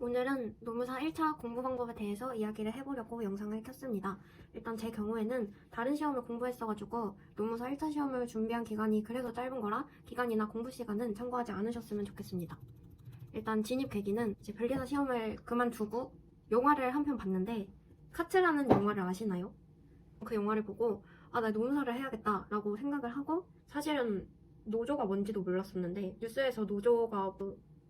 오늘은 노무사 1차 공부 방법에 대해서 이야기를 해보려고 영상을 켰습니다. 일단 제 경우에는 다른 시험을 공부했어가지고 노무사 1차 시험을 준비한 기간이 그래서 짧은 거라 기간이나 공부 시간은 참고하지 않으셨으면 좋겠습니다. 일단 진입 계기는 이제 별리사 시험을 그만두고 영화를 한 편 봤는데 카츠라는 영화를 아시나요? 그 영화를 보고 나 노무사를 해야겠다라고 생각을 하고 사실은 노조가 뭔지도 몰랐었는데 뉴스에서 노조가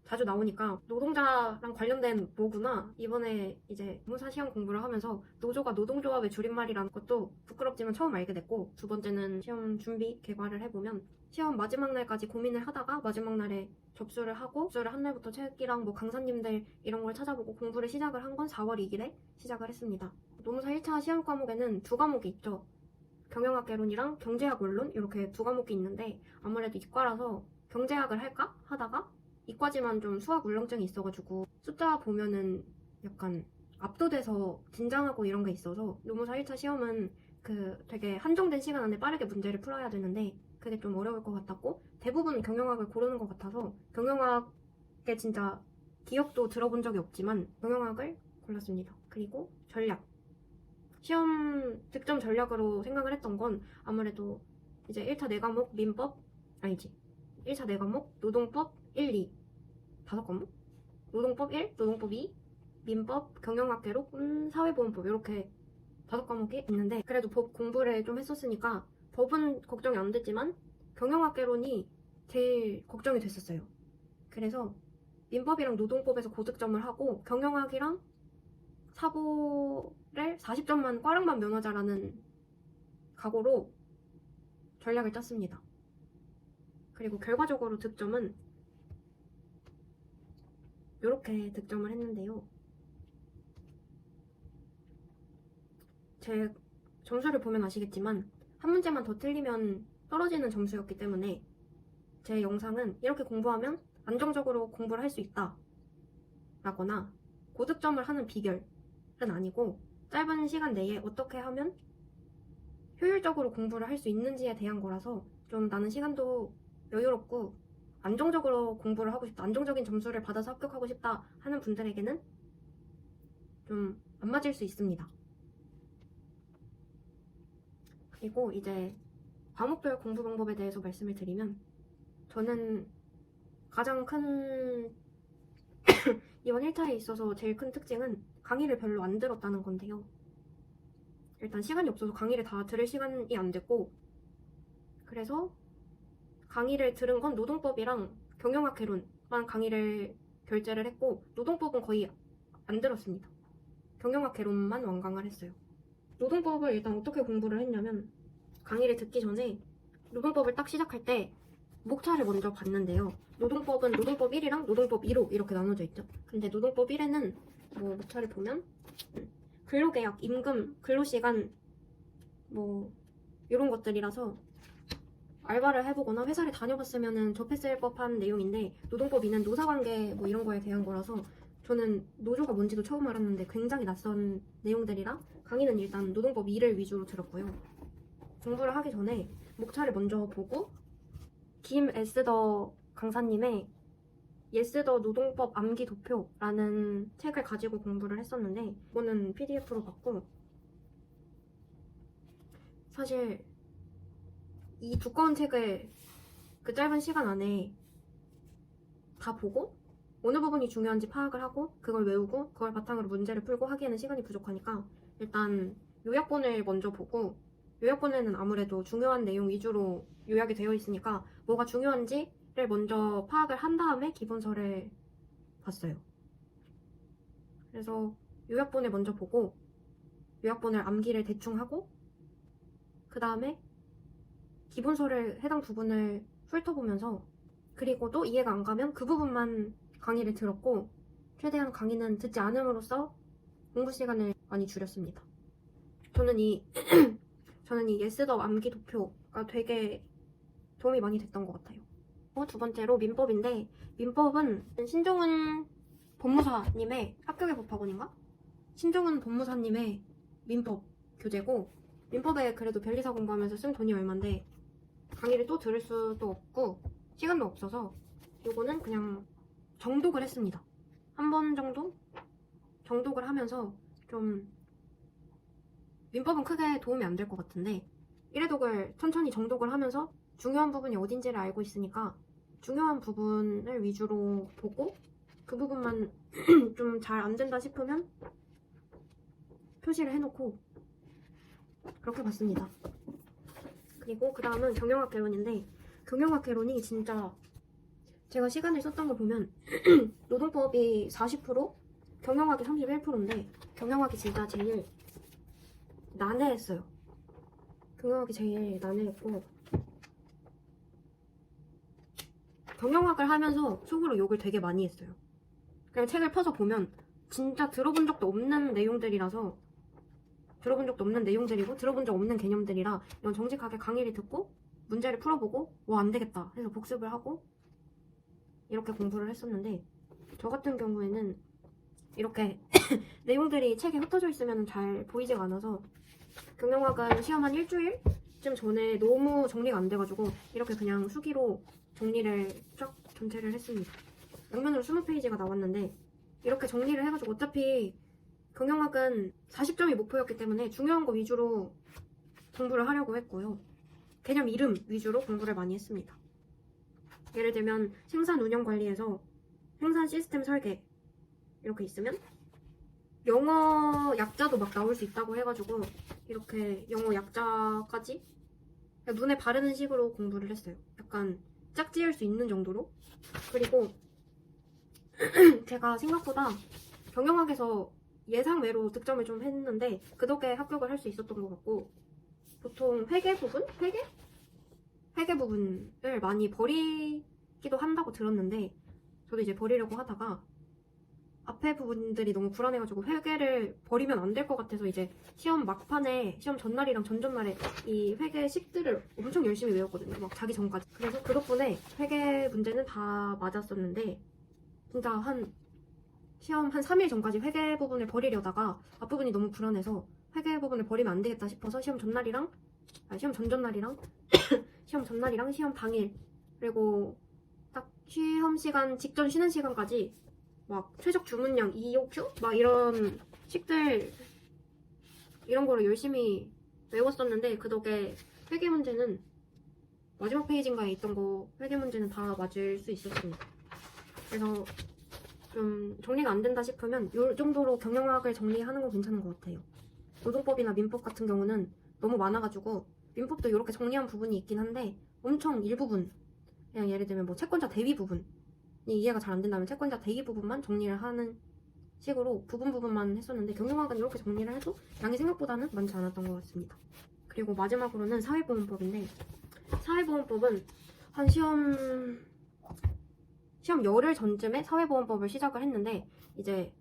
자주 나오니까 노동자랑 관련된 뭐구나. 이번에 이제 노무사 시험 공부를 하면서 노조가 노동조합의 줄임말이라는 것도 부끄럽지만 처음 알게 됐고, 두 번째는 시험 준비 개괄을 해보면 시험 마지막 날까지 고민을 하다가 마지막 날에 접수를 하고, 접수를 한 날부터 책이랑 뭐 강사님들 이런 걸 찾아보고 공부를 시작을 한 건 4월 2일에 시작을 했습니다. 노무사 1차 시험 과목에는 두 과목이 있죠. 경영학개론이랑 경제학 원론 이렇게 두 과목이 있는데 아무래도 이과라서 경제학을 할까 하다가 이과지만 좀 수학 울렁증이 있어가지고 숫자 보면은 약간 압도돼서 긴장하고 이런 게 있어서 노무사 1차 시험은 되게 한정된 시간 안에 빠르게 문제를 풀어야 되는데 그게 좀 어려울 것 같았고, 대부분 경영학을 고르는 것 같아서 경영학에 진짜 기억도 들어본 적이 없지만 경영학을 골랐습니다. 그리고 전략, 시험 득점 전략으로 생각을 했던 건 아무래도 이제 1차 4과목 민법, 아니지, 1차 4과목 노동법 1, 2 5과목? 노동법 1, 노동법 2, 민법, 경영학개론, 사회보험법 이렇게 5과목이 있는데 그래도 법 공부를 좀 했었으니까 법은 걱정이 안 됐지만 경영학개론이 제일 걱정이 됐었어요. 그래서 민법이랑 노동법에서 고득점을 하고 경영학이랑 사보를 40점만 꽈랑만 면하자라는 각오로 전략을 짰습니다. 그리고 결과적으로 득점은 이렇게 득점을 했는데요. 제 점수를 보면 아시겠지만 한 문제만 더 틀리면 떨어지는 점수였기 때문에 제 영상은 이렇게 공부하면 안정적으로 공부를 할 수 있다 라거나 고득점을 하는 비결은 아니고 짧은 시간 내에 어떻게 하면 효율적으로 공부를 할 수 있는지에 대한 거라서 좀 나는 시간도 여유롭고 안정적으로 공부를 하고 싶다, 안정적인 점수를 받아서 합격하고 싶다 하는 분들에게는 좀 안 맞을 수 있습니다. 그리고 이제 과목별 공부 방법에 대해서 말씀을 드리면 저는 가장 큰 이번 1차에 있어서 제일 큰 특징은 강의를 별로 안 들었다는 건데요. 일단 시간이 없어서 강의를 다 들을 시간이 안 됐고, 그래서 강의를 들은 건 노동법이랑 경영학개론만 강의를 결제를 했고 노동법은 거의 안 들었습니다. 경영학개론만 완강을 했어요. 노동법을 일단 어떻게 공부를 했냐면 강의를 듣기 전에 노동법을 딱 시작할 때 목차를 먼저 봤는데요. 노동법은 노동법 1이랑 노동법 2로 이렇게 나눠져 있죠. 근데 노동법 1에는 뭐 목차를 보면 근로계약, 임금, 근로시간 뭐 이런 것들이라서 알바를 해보거나 회사를 다녀봤으면 접했을 법한 내용인데 노동법 2는 노사관계 뭐 이런 거에 대한 거라서 저는 노조가 뭔지도 처음 알았는데 굉장히 낯선 내용들이라 강의는 일단 노동법 2를 위주로 들었고요. 공부를 하기 전에 목차를 먼저 보고 김 에스더 강사님의 예스더 노동법 암기 도표라는 책을 가지고 공부를 했었는데 이거는 PDF로 봤고, 사실 이 두꺼운 책을 그 짧은 시간 안에 다 보고 어느 부분이 중요한지 파악을 하고 그걸 외우고 그걸 바탕으로 문제를 풀고 하기에는 시간이 부족하니까 일단 요약본을 먼저 보고, 요약본에는 아무래도 중요한 내용 위주로 요약이 되어 있으니까 뭐가 중요한지를 먼저 파악을 한 다음에 기본서를 봤어요. 그래서 요약본을 먼저 보고 요약본을 암기를 대충 하고 그 다음에 기본서를 해당 부분을 훑어보면서, 그리고 또 이해가 안 가면 그 부분만 강의를 들었고 최대한 강의는 듣지 않음으로써 공부 시간을 많이 줄였습니다. 저는 이 예스더 암기 도표가 되게 도움이 많이 됐던 것 같아요. 두 번째로 민법인데 민법은 신종훈 법무사님의 합격의 법학원인가? 신종훈 법무사님의 민법 교재고 민법에 그래도 변리사 공부하면서 쓴 돈이 얼만데 강의를 또 들을 수도 없고 시간도 없어서 이거는 그냥 정독을 했습니다. 한 번 정도 정독을 하면서 좀 민법은 크게 도움이 안 될 것 같은데 1회독을 천천히 정독을 하면서 중요한 부분이 어딘지를 알고 있으니까 중요한 부분을 위주로 보고 그 부분만 좀 잘 안 된다 싶으면 표시를 해놓고 그렇게 봤습니다. 그리고 그 다음은 경영학 개론인데 경영학 개론이 진짜 제가 시간을 썼던 거 보면 노동법이 40%, 경영학이 31%인데 경영학이 진짜 제일 난해했어요. 경영학이 제일 난해했고 경영학을 하면서 속으로 욕을 되게 많이 했어요. 그냥 책을 펴서 보면 진짜 들어본 적도 없는 내용들이라서 들어본 적도 없는 내용들이고 들어본 적 없는 개념들이라 이런 정직하게 강의를 듣고 문제를 풀어보고 와 안되겠다 해서 복습을 하고 이렇게 공부를 했었는데 저 같은 경우에는 이렇게 내용들이 책에 흩어져 있으면 잘 보이지가 않아서 경영학은 시험 한 일주일쯤 전에 너무 정리가 안 돼가지고 이렇게 그냥 수기로 정리를 쫙 전체를 했습니다. 양면으로 20페이지가 나왔는데 이렇게 정리를 해가지고 어차피 경영학은 40점이 목표였기 때문에 중요한 거 위주로 공부를 하려고 했고요. 개념 이름 위주로 공부를 많이 했습니다. 예를 들면 생산 운영 관리에서 생산 시스템 설계 이렇게 있으면 영어 약자도 막 나올 수 있다고 해가지고 이렇게 영어 약자까지 눈에 바르는 식으로 공부를 했어요. 약간 짝지을 수 있는 정도로. 그리고 제가 생각보다 경영학에서 예상외로 득점을 좀 했는데 그 덕에 합격을 할 수 있었던 것 같고 보통 회계 부분? 회계 부분을 많이 버리기도 한다고 들었는데 저도 이제 버리려고 하다가 앞에 부분들이 너무 불안해가지고 회계를 버리면 안 될 것 같아서 이제 시험 막판에 시험 전날이랑 전전날에 이 회계식들을 엄청 열심히 외웠거든요. 막 자기 전까지. 그래서 그 덕분에 회계 문제는 다 맞았었는데 진짜 시험 한 3일 전까지 회계 부분을 버리려다가 앞부분이 너무 불안해서 회계 부분을 버리면 안 되겠다 싶어서 시험 전날이랑 시험 전전날이랑 시험 전날이랑 시험 당일 그리고 딱 시험 시간 직전 쉬는 시간까지 막 최적 주문량 EOQ 막 이런 식들 이런 거를 열심히 외웠었는데 그 덕에 회계 문제는 마지막 페이지인가에 있던 거 회계 문제는 다 맞을 수 있었습니다. 그래서 좀 정리가 안 된다 싶으면 이 정도로 경영학을 정리하는 건 괜찮은 것 같아요. 노동법이나 민법 같은 경우는 너무 많아가지고 민법도 이렇게 정리한 부분이 있긴 한데 엄청 일부분 그냥 예를 들면 뭐 채권자 대위 부분이 이해가 잘 안 된다면 채권자 대위 부분만 정리를 하는 식으로 부분만 했었는데 경영학은 이렇게 정리를 해도 양이 생각보다는 많지 않았던 것 같습니다. 그리고 마지막으로는 사회보험법인데 사회보험법은 한 시험 열흘 전쯤에 사회보험법을 시작을 했는데 이제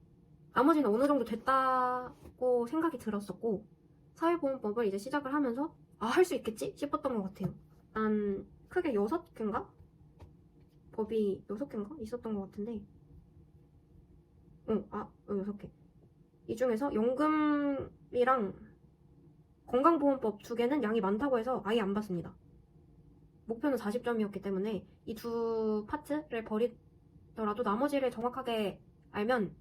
나머지는 어느 정도 됐다고 생각이 들었었고 사회보험법을 이제 시작을 하면서 할 수 있겠지 싶었던 것 같아요. 난 크게 6개인가? 법이 6개인가? 있었던 것 같은데 6개. 이 중에서 연금이랑 건강보험법 2개는 양이 많다고 해서 아예 안 봤습니다. 목표는 40점이었기 때문에 이 두 파트를 버리더라도 나머지를 정확하게 알면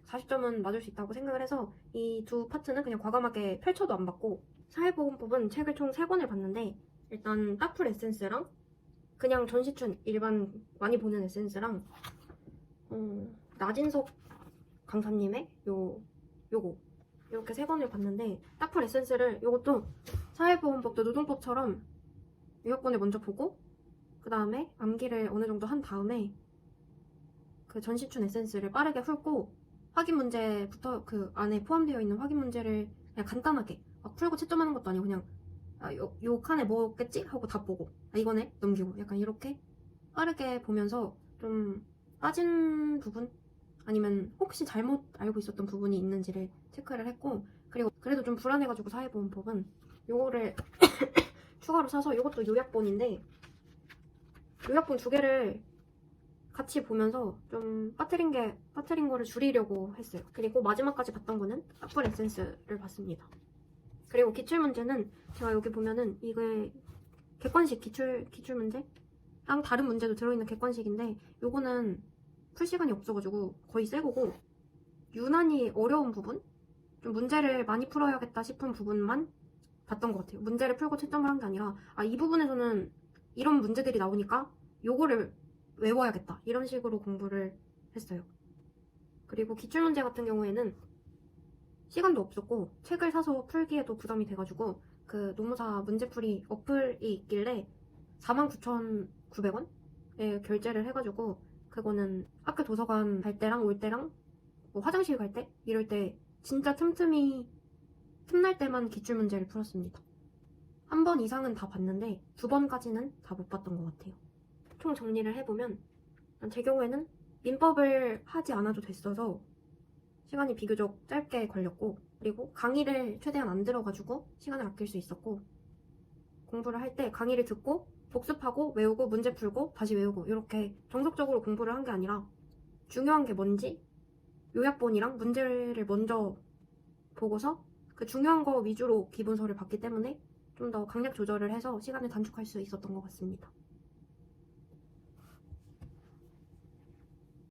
40점은 맞을 수 있다고 생각을 해서 이 두 파트는 그냥 과감하게 펼쳐도 안 봤고 사회보험법은 책을 총 3권을 봤는데 일단 딱풀 에센스랑 그냥 전시춘 일반 많이 보는 에센스랑 나진석 강사님의 요거 이렇게 3권을 봤는데 딱풀 에센스를 요것도 사회보험법도 노동법처럼 요약본을 먼저 보고 그 다음에 암기를 어느 정도 한 다음에 그 전시춘 에센스를 빠르게 훑고 확인 문제부터 그 안에 포함되어 있는 확인 문제를 그냥 간단하게 막 풀고 채점하는 것도 아니고 그냥 요 칸에 뭐겠지? 하고 다 보고 이거네? 넘기고 약간 이렇게 빠르게 보면서 좀 빠진 부분 아니면 혹시 잘못 알고 있었던 부분이 있는지를 체크를 했고 그리고 그래도 좀 불안해가지고 사회보험법은 요거를 추가로 사서 이것도 요약본인데 요약본 2개를 같이 보면서 좀 빠뜨린 거를 줄이려고 했어요. 그리고 마지막까지 봤던 거는 딱풀 에센스를 봤습니다. 그리고 기출문제는 제가 여기 보면은 이게 객관식 기출문제랑 다른 문제도 들어있는 객관식인데 요거는 풀 시간이 없어가지고 거의 새 거고, 유난히 어려운 부분? 좀 문제를 많이 풀어야겠다 싶은 부분만 봤던 것 같아요. 문제를 풀고 채점을 한 게 아니라, 이 부분에서는 이런 문제들이 나오니까 요거를 외워야겠다, 이런 식으로 공부를 했어요. 그리고 기출문제 같은 경우에는 시간도 없었고 책을 사서 풀기에도 부담이 돼가지고 그 노무사 문제풀이 어플이 있길래 49,900원에 결제를 해가지고, 그거는 학교 도서관 갈 때랑 올 때랑 뭐 화장실 갈 때 이럴 때 진짜 틈날 때만 기출문제를 풀었습니다. 한 번 이상은 다 봤는데 2번까지는 다 못 봤던 것 같아요. 총 정리를 해보면 제 경우에는 민법을 하지 않아도 됐어서 시간이 비교적 짧게 걸렸고, 그리고 강의를 최대한 안 들어가지고 시간을 아낄 수 있었고, 공부를 할 때 강의를 듣고 복습하고 외우고 문제 풀고 다시 외우고 이렇게 정석적으로 공부를 한 게 아니라 중요한 게 뭔지 요약본이랑 문제를 먼저 보고서 그 중요한 거 위주로 기본서를 봤기 때문에 좀 더 강약 조절을 해서 시간을 단축할 수 있었던 것 같습니다.